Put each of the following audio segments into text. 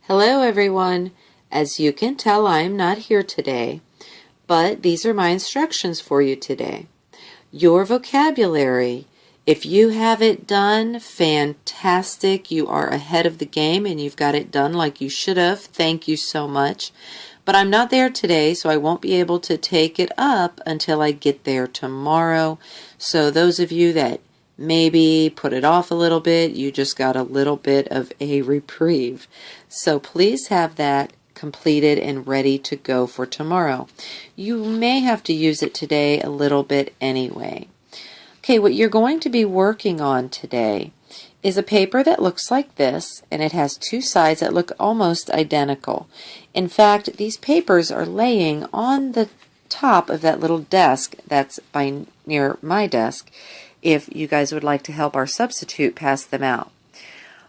Hello everyone. As you can tell, I am not here today, but these are my instructions for you today. Your vocabulary, if you have it done, fantastic. You are ahead of the game and you've got it done like you should have. Thank you so much. But I'm not there today, so I won't be able to take it up until I get there tomorrow. So those of you that maybe put it off a little bit, you just got a little bit of a reprieve. So please have that completed and ready to go for tomorrow. You may have to use it today a little bit anyway. Okay, what you're going to be working on today is a paper that looks like this, and it has two sides that look almost identical. In fact, these papers are laying on the top of that little desk that's near my desk, if you guys would like to help our substitute pass them out.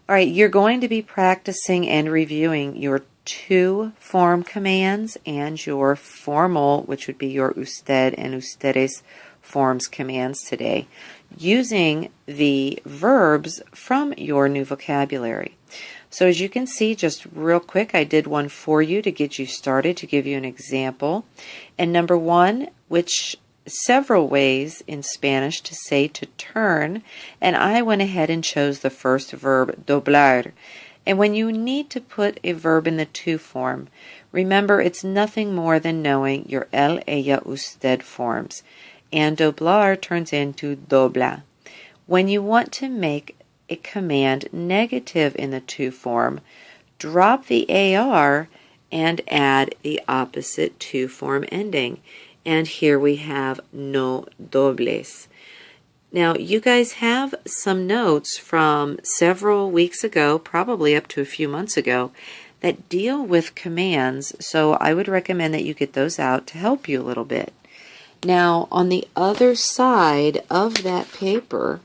All right, you're going to be practicing and reviewing your two form commands and your formal, which would be your usted and ustedes forms commands today, using the verbs from your new vocabulary. So as you can see, just real quick, I did one for you to get you started, to give you an example. And number one, which several ways in Spanish to say to turn, and I went ahead and chose the first verb, doblar. And when you need to put a verb in the to form, remember it's nothing more than knowing your él, ella, usted forms. And doblar turns into dobla. When you want to make a command negative in the to form, drop the AR and add the opposite to form ending. And here we have no dobles. Now, you guys have some notes from several weeks ago, probably up to a few months ago, that deal with commands, so I would recommend that you get those out to help you a little bit. Now, on the other side of that paper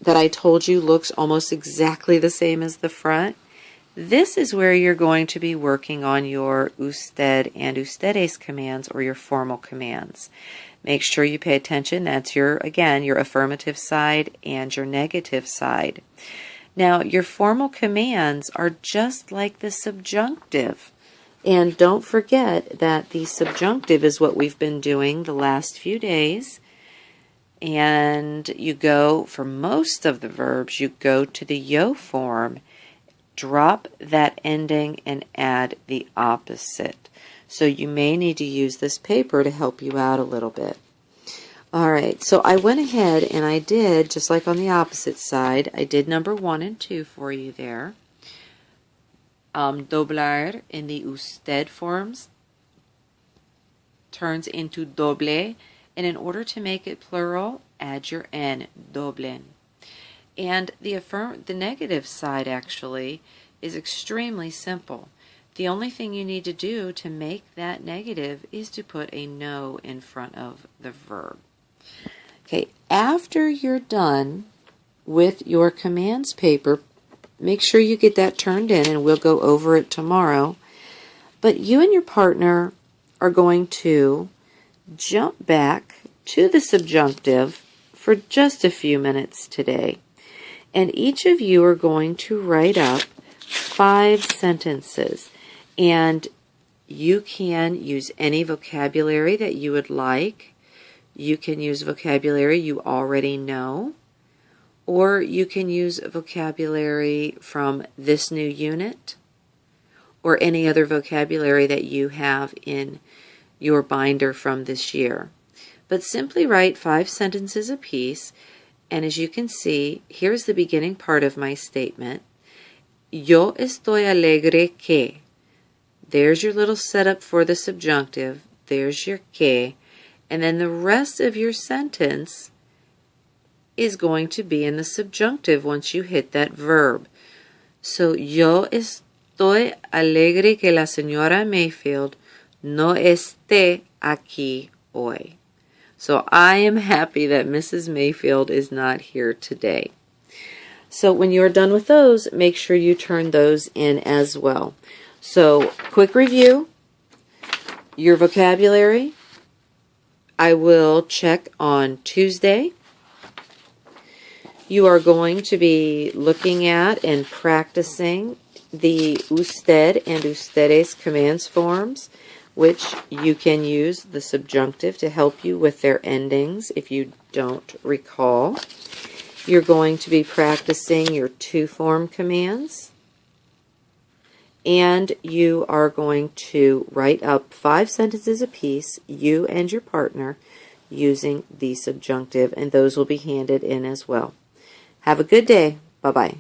that I told you looks almost exactly the same as the front, this is where you're going to be working on your usted and ustedes commands, or your formal commands. Make sure you pay attention. That's again, your affirmative side and your negative side. Now, your formal commands are just like the subjunctive. And don't forget that the subjunctive is what we've been doing the last few days. And you go, for most of the verbs, you go to the yo form, drop that ending, and add the opposite. So you may need to use this paper to help you out a little bit. All right, so I went ahead and I did, just like on the opposite side, I did number 1 and 2 for you there. Doblar in the usted forms turns into doble, and in order to make it plural, add your n, doblen. And the negative side actually is extremely simple. The only thing you need to do to make that negative is to put a no in front of the verb. Okay, after you're done with your commands paper, make sure you get that turned in, and we'll go over it tomorrow. But you and your partner are going to jump back to the subjunctive for just a few minutes today. And each of you are going to write up 5 sentences. And you can use any vocabulary that you would like. You can use vocabulary you already know. Or you can use vocabulary from this new unit, or any other vocabulary that you have in your binder from this year. But simply write 5 sentences apiece. And as you can see, here's the beginning part of my statement. Yo estoy alegre que. There's your little setup for the subjunctive. There's your que. And then the rest of your sentence is going to be in the subjunctive once you hit that verb. So, yo estoy alegre que la señora Mayfield no esté aquí hoy. So I am happy that Mrs. Mayfield is not here today. So when you're done with those, make sure you turn those in as well. So quick review, your vocabulary, I will check on Tuesday. You are going to be looking at and practicing the usted and ustedes commands forms, which you can use the subjunctive to help you with their endings if you don't recall. You're going to be practicing your to-form commands, and you are going to write up 5 sentences apiece, you and your partner, using the subjunctive, and those will be handed in as well. Have a good day. Bye-bye.